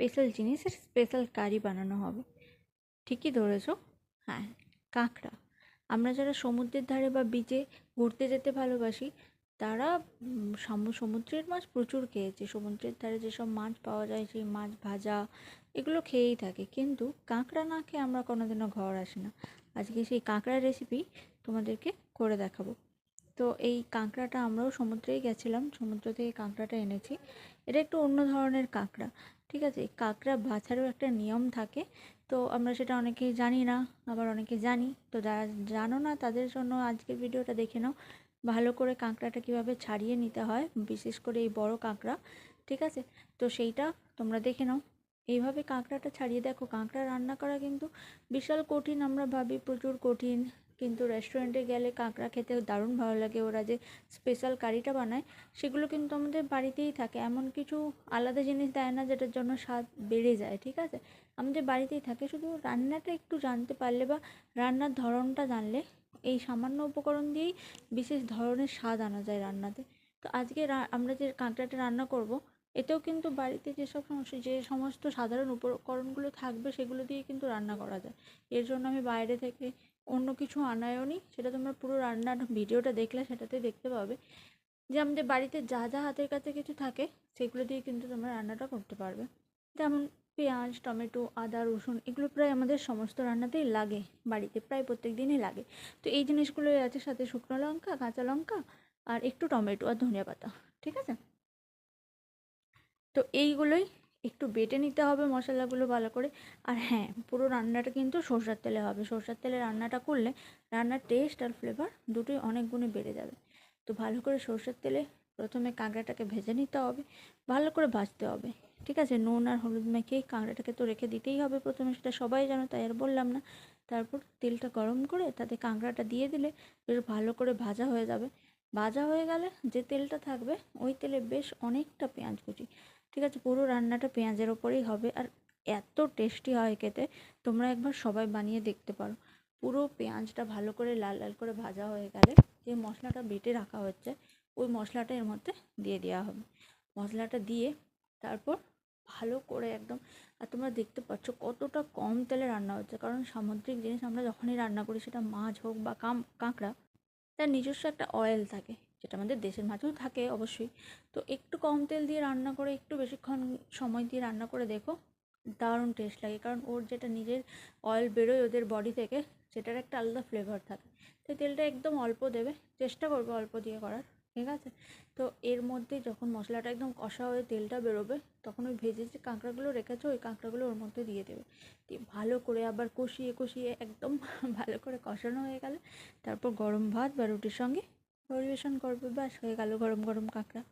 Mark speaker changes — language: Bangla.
Speaker 1: স্পেশাল জিনিসের স্পেশাল কারি বানানো হবে। ঠিকই ধরেছো। হ্যাঁ, কাঁকড়া। আমরা যারা সমুদ্রের ধারে বা বিচে ঘুরতে যেতে ভালোবাসি তারা সমুদ্রের মাছ প্রচুর খেয়েছি। সমুদ্রের ধারে যেসব মাছ পাওয়া যায় সেই মাছ ভাজা এগুলো খেয়েই থাকে, কিন্তু কাঁকড়া না খেয়ে আমরা কোনোদিনও ঘর আসি না। আজকে সেই কাঁকড়ার রেসিপি তোমাদেরকে করে দেখাবো। তো এই কাঁকড়াটা আমরাও সমুদ্রেই গেছিলাম, সমুদ্র থেকে কাঁকড়াটা এনেছি। এটা একটু অন্য ধরনের কাঁকড়া, ঠিক আছে। কাঁকড়া বাছারও একটা নিয়ম থাকে, তো আমরা সেটা অনেকেই জানি না, আবার অনেকে জানি। তো যারা জানো না তাদের জন্য আজকের ভিডিওটা দেখে নাও, ভালো করে কাঁকড়াটা কীভাবে ছাড়িয়ে নিতে হয়, বিশেষ করে এই বড় কাঁকড়া, ঠিক আছে। তো সেইটা তোমরা দেখে নাও। এইভাবে কাঁকড়াটা ছাড়িয়ে দেখো। কাঁকড়া রান্না করা কিন্তু বিশাল কঠিন, আমরা ভাবি প্রচুর কঠিন, কিন্তু রেস্টুরেন্টে গেলে কাঁকড়া খেতে দারুণ ভালো লাগে। ওরা যে স্পেশাল কারিটা বানায় সেগুলো কিন্তু আমাদের বাড়িতেই থাকে, এমন কিছু আলাদা জিনিস দেয় না যেটার জন্য স্বাদ বেড়ে যায়, ঠিক আছে। আমাদের বাড়িতেই থাকে, শুধু রান্নাটা একটু জানতে পারলে বা রান্নার ধরনটা জানলে এই সামান্য উপকরণ দিয়েই বিশেষ ধরনের স্বাদ আনা যায় রান্নাতে। তো আজকে আমরা যে কাঁকড়াটা রান্না করব, এতেও কিন্তু বাড়িতে যে সমস্ত সাধারণ উপকরণগুলো থাকবে সেগুলো দিয়ে কিন্তু রান্না করা যায়। এর জন্য আমি বাইরে থেকে অন্য কিছু আনায়ও নি, সেটা তোমরা পুরো রান্নার ভিডিওটা দেখলে সেটাতে দেখতে পাবে যে আমাদের বাড়িতে যা যা হাতের কাছে কিছু থাকে সেগুলো দিয়ে কিন্তু তোমরা রান্নাটা করতে পারবে। যেমন পেঁয়াজ, টমেটো, আদা, রসুন এগুলো প্রায় আমাদের সমস্ত রান্নাতেই লাগে, বাড়িতে প্রায় প্রত্যেক দিনই লাগে। তো এই জিনিসগুলোই আছে, সাথে শুকনো লঙ্কা, কাঁচা লঙ্কা আর একটু টমেটো আর ধনিয়া পাতা, ঠিক আছে। তো এইগুলোই একটু বেটে নিতে হবে মশলাগুলো ভালো করে। আর হ্যাঁ, পুরো রান্নাটা কিন্তু সরষের তেলে হবে। সরষের তেলে রান্নাটা করলে রান্নার টেস্ট আর ফ্লেভার দুটোই অনেক গুণে বেড়ে যাবে। তো ভালো করে সরষের তেলে প্রথমে কাঁকড়াটাকে ভেজে নিতে হবে, ভালো করে ভাজতে হবে, ঠিক আছে। নুন আর হলুদ মেখে কাঁকড়াটাকে তো রেখে দিতেই হবে প্রথমে, সেটা সবাই জানো, তাই আর বললাম না। তারপর তেলটা গরম করে তাতে কাঁকড়াটা দিয়ে দিলে বেশ ভালো করে ভাজা হয়ে যাবে। ভাজা হয়ে গেলে যে তেলটা থাকবে ওই তেলে বেশ অনেকটা পেঁয়াজ কুচি, ঠিক আছে। পুরো রান্নাটা পেঁয়াজের ওপরেই হবে, আর এত টেস্টি হয় খেতে, তোমরা একবার সবাই বানিয়ে দেখতে পারো। পুরো পেঁয়াজটা ভালো করে লাল লাল করে ভাজা হয়ে গেলে যে মশলাটা বেটে রাখা হচ্ছে ওই মশলাটা এর মধ্যে দিয়ে দেওয়া হবে। মশলাটা দিয়ে তারপর ভালো করে একদম, আর তোমরা দেখতে পাচ্ছ কতটা কম তেলে রান্না হচ্ছে, কারণ সামুদ্রিক জিনিস আমরা যখনই রান্না করি, সেটা মাছ হোক বা কাঁকড়া, তার নিজস্ব একটা অয়েল থাকে, যেটা আমাদের দেশের মাছেও থাকে অবশ্যই। তো একটু কম তেল দিয়ে রান্না করে একটু বেশিক্ষণ সময় দিয়ে রান্না করে দেখো, দারুণ টেস্ট লাগে। কারণ ওর যেটা নিজের অয়েল বেরোয় ওদের বডি থেকে, সেটার একটা আলাদা ফ্লেভার থাকে। তো তেলটা একদম অল্প দেবে, চেষ্টা করবে অল্প দিয়ে করার, ঠিক আছে। তো এর মধ্যে যখন মশলাটা একদম কষা হয়ে তেলটা বেরোবে, তখন ওই ভেজে যে কাঁকড়াগুলো রেখেছো ওই কাঁকড়াগুলো ওর মধ্যে দিয়ে দেবে। দিয়ে ভালো করে আবার কষিয়ে কষিয়ে একদম ভালো করে কষানো হয়ে গেলে তারপর গরম ভাত বা রুটির সঙ্গে পরিবেশন করবে, ব্যাস হয়ে গেল গরম গরম কাঁকড়া।